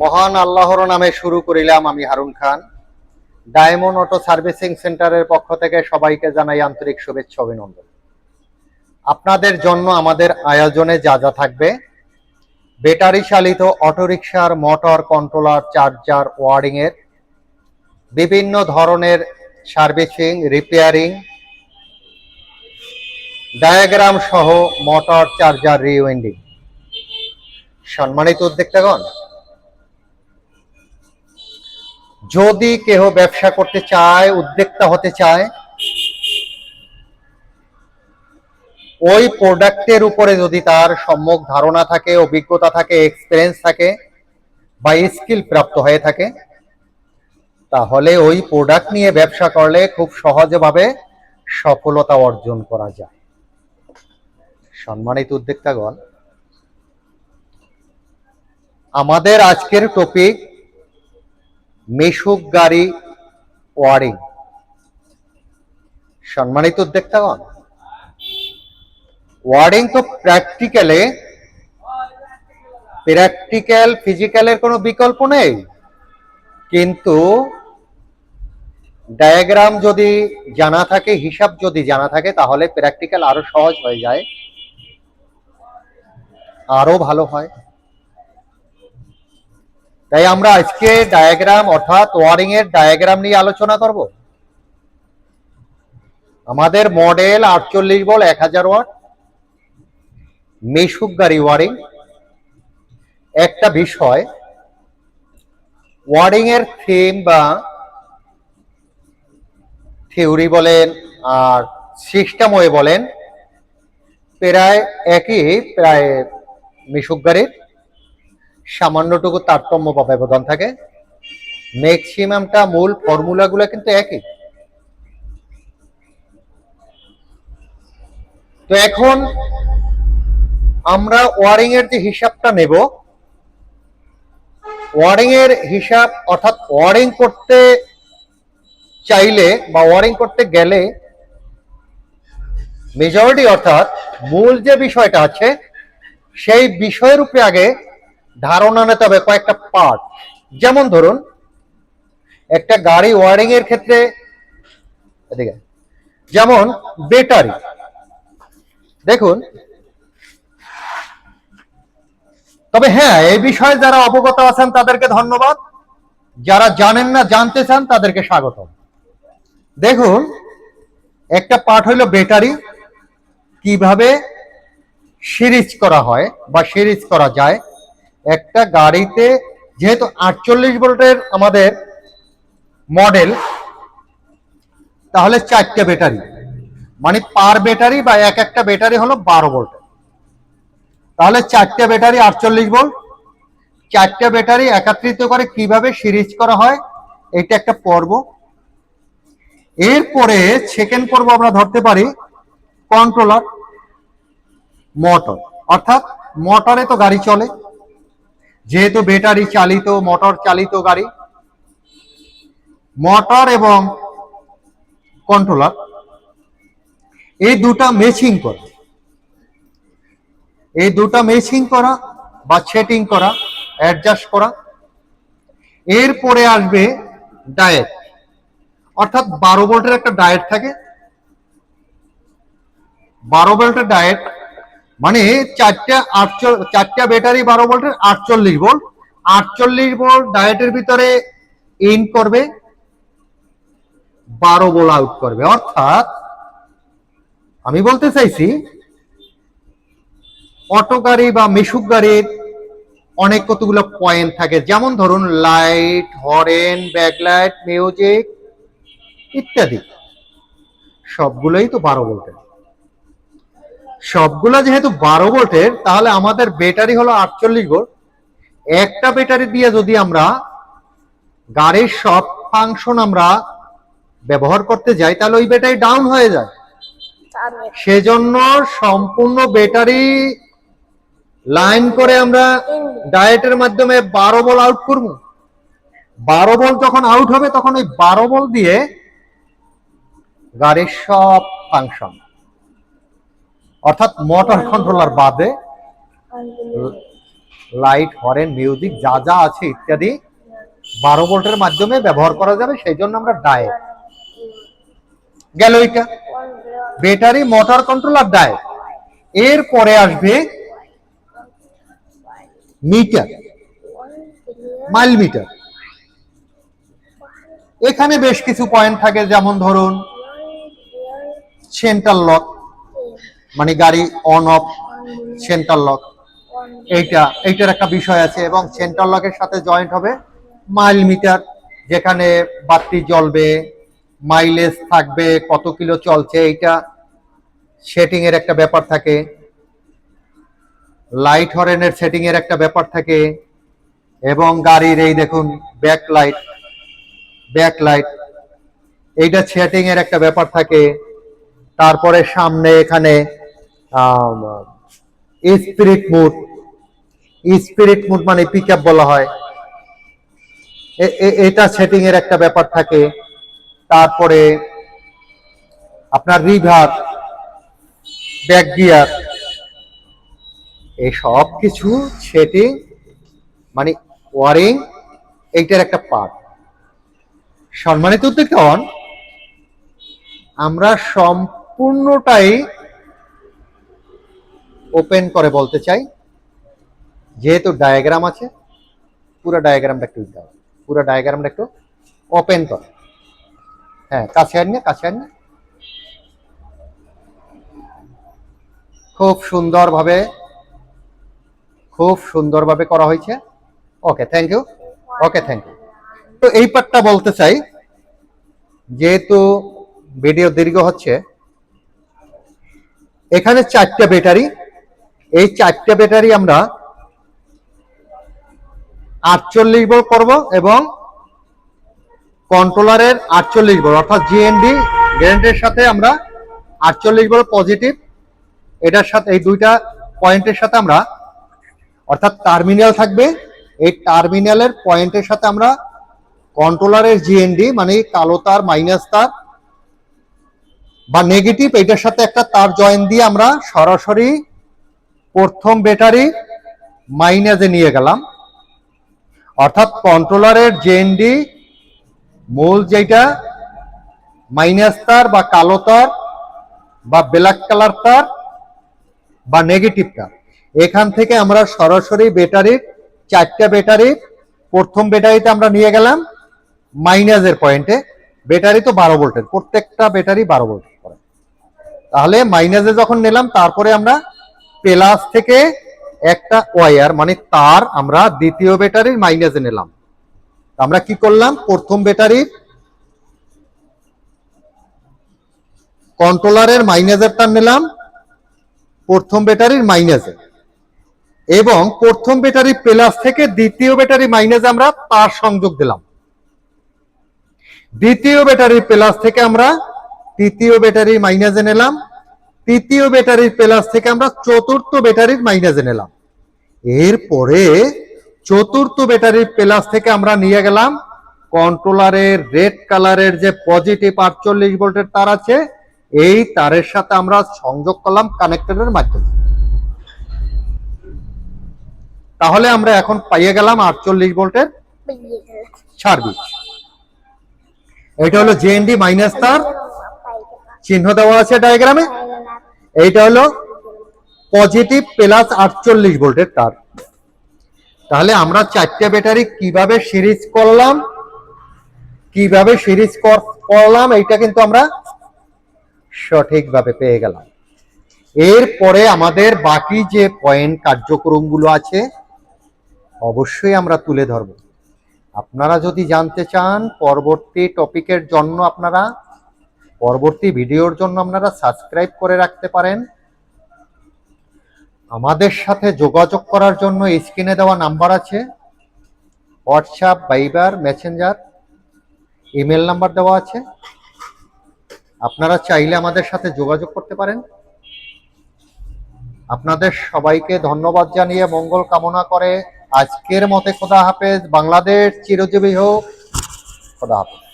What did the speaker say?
মহান আল্লাহর নামে শুরু করিলাম। আমি হারুন খান, ডায়মন্ড অটো সার্ভিসিং সেন্টারের পক্ষ থেকে সবাইকে জানাই আন্তরিক শুভেচ্ছা অভিনন্দন। আপনাদের জন্য আমাদের আয়োজনে যা যা থাকবে: ব্যাটারি চালিত অটোরিকশার মোটর কন্ট্রোলার, চার্জার, ওয়ারিং এর বিভিন্ন ধরনের সার্ভিসিং, রিপেয়ারিং, ডায়াগ্রাম সহ মোটর চার্জার রিউইন্ডিং। সম্মানিত উদ্যোক্তাগণ, যদি কেহ ব্যবসা করতে চায়, উদ্যোক্তা হতে চায়, ওই প্রোডাক্টের উপরে যদি তার সম্যক ধারণা থাকে, অভিজ্ঞতা থাকে, এক্সপিরিয়েন্স থাকে বা স্কিল প্রাপ্ত হয়ে থাকে, তাহলে ওই প্রোডাক্ট নিয়ে ব্যবসা করলে খুব সহজভাবে সফলতা অর্জন করা যায়। সম্মানিত উদ্যোক্তাগণ, আমাদের আজকের টপিক মিশুক গাড়ি ওয়ারিং। সম্মানিত উদ্যোক্তাগণ, ওয়ারিং তো প্র্যাকটিক্যাল ফিজিক্যালের কোনো বিকল্প নেই, কিন্তু ডায়াগ্রাম যদি জানা থাকে, হিসাব যদি জানা থাকে, তাহলে প্র্যাকটিক্যাল আরো সহজ হয়ে যায়, আরো ভালো হয়। তাই আমরা আজকে ডায়াগ্রাম অর্থাৎ ওয়ারিং এর ডায়াগ্রাম নিয়ে আলোচনা করব। আমাদের মডেল 48 ভোল্ট 1000 ওয়াট মিশুক গাড়ি ওয়ারিং। একটা বিষয়, ওয়ারিং এর থিম বা থিওরি বলেন আর সিস্টেম ওয়ে বলেন, প্রায় একই, প্রায় মিশুক গাড়ির সামান্যটুকু তারতম্য বা ব্যবধান থাকে। ম্যাক্সিমামটা মূল ফর্মুলাগুলো কিন্তু একই। তো এখন আমরা ওয়ারিং এর যে হিসাবটা নেব, ওয়ারিং এর হিসাব অর্থাৎ ওয়ারিং করতে চাইলে বা ওয়ারিং করতে গেলে মেজরিটি অর্থাৎ মূল যে বিষয়টা আছে, সেই বিষয়ের উপরে আগে ধারণা নিতে হবে কয়েকটা পার্ট। যেমন ধরুন, একটা গাড়ি ওয়ারিং এর ক্ষেত্রে যেমন ব্যাটারি, দেখুন, তবে হ্যাঁ, এই বিষয়ে যারা অবগত আছেন তাদেরকে ধন্যবাদ, যারা জানেন না, জানতে চান, তাদেরকে স্বাগত। দেখুন, একটা পার্ট হইল ব্যাটারি, কিভাবে সিরিজ করা হয় বা সিরিজ করা যায়। একটা গাড়িতে যেহেতু 48 ভোল্টের আমাদের মডেল, তাহলে 4টে ব্যাটারি, মানে পার ব্যাটারি বা একটা ব্যাটারি হলো 12 ভোল্টের। তাহলে 4টে ব্যাটারি 48 ভোল্ট, 4টে ব্যাটারি একত্রিত করে কিভাবে সিরিজ করা হয়, এটা একটা পর্ব। এরপরে সেকেন্ড পর্ব আমরা ধরতে পারি কন্ট্রোলার, মোটর, অর্থাৎ মোটরে তো গাড়ি চলে, যেহেতু ব্যাটারি চালিত মোটর চালিত গাড়ি, মোটর এবং কন্ট্রোলার এই দুটা ম্যাচিং করা, এই দুটা ম্যাচিং করা বা সেটিং করা, অ্যাডজাস্ট করা। এরপরে আসবে ডায়েট, অর্থাৎ 12 ভোল্টের একটা ডায়েট থাকে। 12 ভোল্টের ডায়েট মানে চারটা ব্যাটারি 12 ভোল্টের 48 ভোল্ট, 48 ভোল্ট ডায়েটের ভিতরে ইন করবে, 12 ভোল্ট আউট করবে। অর্থাৎ আমি বলতে চাইছি, অটো গাড়ি বা মিশুক গাড়ির অনেক কতগুলো পয়েন্ট থাকে। যেমন ধরুন লাইট, হরেন, ব্যাকলাইট, মিউজিক ইত্যাদি, সবগুলোই তো 12 ভোল্টের। সবগুলো যেহেতু 12 ভোল্টের, তাহলে আমাদের ব্যাটারি হলো 48 ভোল্ট। একটা ব্যাটারি দিয়ে যদি আমরা গাড়ির সব ফাংশন আমরা ব্যবহার করতে যাই, তাহলে ওই ব্যাটারি ডাউন হয়ে যায়। সেজন্য সম্পূর্ণ ব্যাটারি লাইন করে আমরা ডায়েটের মাধ্যমে 12 ভোল্ট আউট করব। 12 ভোল্ট যখন আউট হবে, তখন ওই 12 ভোল্ট দিয়ে গাড়ির সব ফাংশন, অর্থাৎ মোটর কন্ট্রোলার বাদে লাইট, হরেন, মিউজিক যা যা আছে ইত্যাদি 12 ভোল্টের মাধ্যমে ব্যবহার করা যাবে, সেই জন্য আমরা ডায়েট গেল। এটা ব্যাটারি, মোটর কন্ট্রোলার, ডায়েট। এরপরে আসবে মিটার, মাইল মিটার। এখানে বেশ কিছু পয়েন্ট থাকে, যেমন ধরুন সেন্টার লক, মানে গাড়ি অন অফ সেন্টার লক, এইটার একটা বিষয় আছে, এবং সেন্টার লকের সাথে জয়েন্ট হবে মাইল মিটার, যেখানে বাতি জ্বলবে, মাইলেজ থাকবে, কত কিলো চলছে, এইটা সেটিং এর একটা ব্যাপার থাকে। লাইট হরেনের সেটিং এর একটা ব্যাপার থাকে, এবং গাড়ির এই দেখুন ব্যাকলাইট এইটা সেটিং এর একটা ব্যাপার থাকে। তারপরে সামনে এখানে স্পিরিট মুড মানে পিক আপ বলা হয়, এটা সেটিং এর একটা ব্যাপার থাকে। তারপরে আপনার রিভার, ব্যাক গিয়ার, এই সব কিছু সেটিং মানে ওয়ারিং, এইটার একটা পার্ট। সম্মানিত উদ্যোক্তাগণ, আমরা সম্পূর্ণটাই ওপেন করে বলতে চাই, যেহেতু ডায়াগ্রাম আছে, পুরো ডায়াগ্রামটা একটু ওপেন করে। হ্যাঁ, কাছে আন না। খুব সুন্দরভাবে করা হয়েছে। ওকে, থ্যাংক ইউ। তো এই পার্টটা বলতে চাই, যেহেতু ভিডিও দীর্ঘ হচ্ছে, এখানে 4টা ব্যাটারি, এই 4টা ব্যাটারি আমরা 48 ভোল্ট করব, এবং কন্ট্রোলারের 48 ভোল্ট অর্থাৎ জিএনডি গ্রাউন্ডের সাথে আমরা 48 ভোল্ট পজিটিভ, এটার সাথে এই দুইটা পয়েন্টের সাথে আমরা, অর্থাৎ টার্মিনাল থাকবে, এই টার্মিনালের পয়েন্টের সাথে আমরা কন্ট্রোলারের জিএনডি মানে কালো তার, মাইনাস তার বা নেগেটিভ, এটার সাথে একটা তার জয়েন দিয়ে আমরা সরাসরি প্রথম ব্যাটারি মাইনাসে নিয়ে গেলাম। অর্থাৎ কন্ট্রোলারের জিএনডি মূল যেটা মাইনাস তার বা কালো তার বা ব্ল্যাক কালার তার বা নেগেটিভ তার, এখান থেকে আমরা সরাসরি ব্যাটারির 4টা ব্যাটারি প্রথম ব্যাটারিতে আমরা নিয়ে গেলাম মাইনাসের পয়েন্টে। ব্যাটারি তো 12 ভোল্টের, প্রত্যেকটা ব্যাটারি 12 ভোল্টের করে। তাহলে মাইনাসে যখন নিলাম, তারপরে আমরা প্লাস থেকে একটা ওয়্যার মানে তার আমরা দ্বিতীয় ব্যাটারির মাইনাসে নিলাম। আমরা কি করলাম, প্রথম ব্যাটারির কন্ট্রোলারের মাইনাসের তার নিলাম প্রথম ব্যাটারির মাইনাসে, এবং প্রথম ব্যাটারি প্লাস থেকে দ্বিতীয় ব্যাটারি মাইনাসে আমরা তার সংযোগ দিলাম। দ্বিতীয় ব্যাটারির প্লাস থেকে আমরা তৃতীয় ব্যাটারির মাইনাসে নিলাম, তৃতীয় ব্যাটারির প্লাস থেকে আমরা চতুর্থ ব্যাটারির মাইনাসে নিলাম। এরপরে চতুর্থ ব্যাটারির প্লাস থেকে আমরা নিয়ে গেলাম কন্ট্রোলারের রেড কালারের যে পজিটিভ 48 ভোল্টের তার আছে, এই তারের সাথে আমরা সংযোগ করলাম কানেক্টরের মাধ্যমে। তাহলে আমরা এখন পাইয়ে গেলাম 48 ভোল্টের সার্ভিস। এটা হলো জেএনডি মাইনাস তার, চিহ্ন দেওয়া আছে ডায়াগ্রামে। এইটা হলো পজিটিভ প্লাস 48 ভোল্টের তার। তাহলে আমরা 4টা ব্যাটারি কিভাবে সিরিজ করলাম, এইটা কিন্তু আমরা সঠিকভাবে পেয়ে গেলাম। এরপরে আমাদের বাকি যে পয়েন্ট কার্যক্রমগুলো আছে অবশ্যই আমরা তুলে ধরব। আপনারা যদি জানতে চান পরবর্তী টপিকের জন্য, আপনারা পরবর্তী ভিডিওর জন্য আপনারা সাবস্ক্রাইব করে রাখতে পারেন। আমাদের সাথে যোগাযোগ করার জন্য স্ক্রিনে দেওয়া নাম্বার আছে, হোয়াটসঅ্যাপ, ভাইবার, মেসেঞ্জার, ইমেল নাম্বার দেওয়া আছে। আপনারা চাইলে আমাদের সাথে যোগাযোগ করতে পারেন। আপনাদের সবাইকে ধন্যবাদ জানিয়ে মঙ্গল কামনা করে আজকের মতে খোদা হাফেজ। বাংলাদেশ চিরজীবী হোক। খোদা হাফেজ।